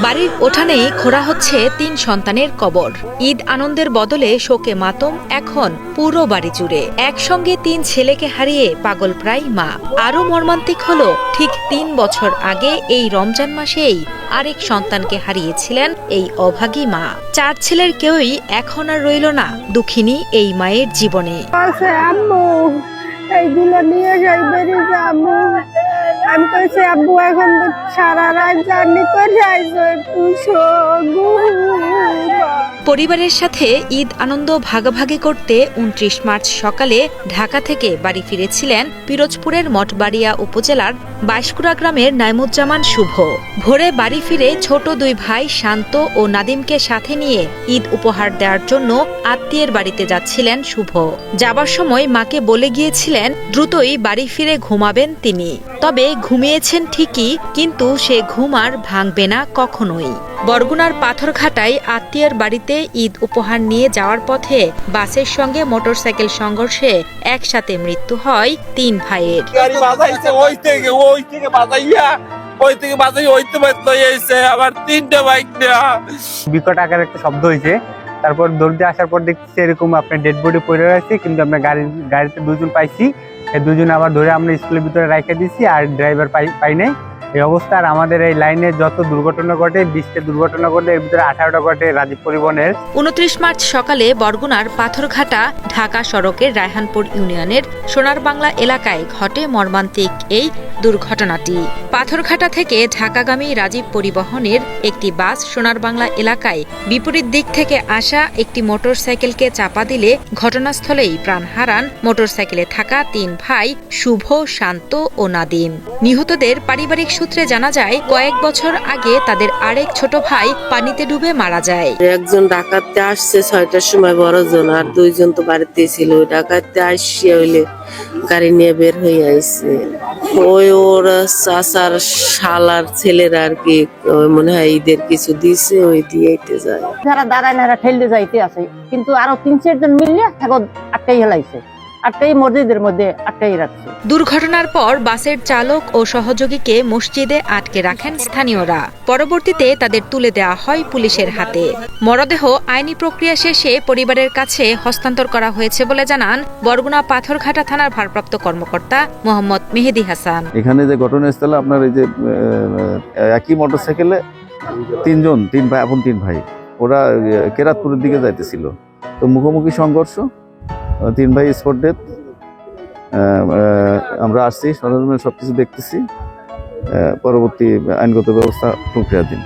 বাড়ির উঠানেই খোঁড়া হচ্ছে ৩ সন্তানের কবর। ঈদ আনন্দের বদলে শোকে মাতম এখন পুরো বাড়ি জুড়ে। একসঙ্গে ৩ ছেলেকে হারিয়ে পাগল প্রায় মা। আরও মর্মান্তিক হলো, ঠিক ৩ বছর আগে এই রমজান মাসেই আরেক সন্তানকে হারিয়েছিলেন এই অভাগী মা। 4 ছেলের কেউই এখন আর রইল না দুঃখিনী এই মায়ের জীবনে। এইগুলো নিয়ে যাই বেরিয়ে যাবো। আমি কইছি আব্বু এখন তো সারা রাত জার্নি করে আইসো পরিবারের সাথে ঈদ আনন্দ ভাগাভাগি করতে ২৯ মার্চ সকালে ঢাকা থেকে বাড়ি ফিরেছিলেন পিরোজপুরের মঠবাড়িয়া উপজেলার বাইশকুড়া গ্রামের নাইমুজ্জামান শুভ। ভোরে বাড়ি ফিরে ছোট 2 ভাই শান্ত ও নাদিমকে সাথে নিয়ে ঈদ উপহার দেওয়ার জন্য আত্মীয়ের বাড়িতে যাচ্ছিলেন শুভ। যাবার সময় মাকে বলে গিয়েছিলেন দ্রুতই বাড়ি ফিরে ঘুমাবেন তিনি। তবে ঘুমিয়েছেন ঠিকই, কিন্তু সে ঘুম আর ভাঙবে না কখনোই। বরগুনার পাথরঘাটায় আত্মীয়ের বাড়িতে ঈদ উপহার নিয়ে যাওয়ার পথে বাসের সঙ্গে মোটরসাইকেল সংঘর্ষে একসাথে মৃত্যু হয় 3 ভাইয়ের। বিকট আকার একটা শব্দ হয়েছে। তারপর দৌড়তে আসার পর দেখছি এরকম আপনার ডেড বডি পড়ে রয়েছে, কিন্তু আমরা গাড়িতে 2 জন পাইছি। এই 2 জন আবার ধরে আমরা স্কুলের ভিতরে রেখে দিয়েছি, আর ড্রাইভার পাই নাই। এই অবস্থা। আর আমাদের এই লাইনে যত দুর্ঘটনা ঘটে, 20টা দুর্ঘটনা ঘটে, এর ভিতরে 18টা ঘটে রাজীব পরিবহনের। 29 মার্চ সকালে বরগুনার পাথরঘাটা ঢাকা সড়কের রায়হানপুর ইউনিয়নের সোনার বাংলা এলাকায় ঘটে মর্মান্তিক এই দুর্ঘটনাটি। পাথরঘাটা থেকে ঢাকাগামী রাজীব পরিবহনের একটি বাস সোনার বাংলা এলাকায় বিপরীত দিক থেকে আসা একটি মোটরসাইকেলকে চাপা দিলে ঘটনাস্থলেই প্রাণ হারান মোটরসাইকেলে থাকা 3 ভাই শুভ, শান্ত ও নাদিম। নিহতদের পারিবারিক সূত্রে জানা যায়, কয়েক বছর আগে তাদের আরেক ছোট ভাই পানিতে ডুবে মারা যায়। একজন ডাকাতে আসছে 6টার সময়, বড়জন, আর 2 জন তো বাড়িতে ছিল। ডাকাতে আসছে হইলে গাড়ি নিয়ে বের হয়ে আইছে। ওই ওর চাচার শালার ছেলেরা আর কি মনে হয় ঈদের কিছু দিছে, ওই দিয়েইতে যায়। যারা দাঁড়ায় না ঠেলতে যাইতে আছে, কিন্তু আরো 3-4 জন মিললে এখন আটটাই হেলাইছে, আটটাই মসজিদের মধ্যে আটটাই রাখছে। দুর্ঘটনার পর বাসের চালক ও সহযোগীকে মসজিদে আটকে রাখেন স্থানীয়রা। পরবর্তীতে তাদের তুলে দেওয়া হয় পুলিশের হাতে। মরদেহ আইনি প্রক্রিয়া শেষে পরিবারের কাছে হস্তান্তর করা হয়েছে বলে জানান বরগুনা পাথরঘাটা থানার ভারপ্রাপ্ত কর্মকর্তা মোহাম্মদ মেহেদি হাসান। এখানে যে ঘটনাস্থলে আপনার এই যে একই মোটরসাইকেলে 3 ভাই, আপন 3 ভাই, ওরা কেরাতপুরের দিকে যাইতেছিল। তো মুখোমুখি সংঘর্ষ, 3 ভাই স্পট ডেথ। আমরা আসছি, সরঞ্জাম সবকিছু দেখতেছি, পরবর্তী আইনগত ব্যবস্থা প্রক্রিয়াধীন।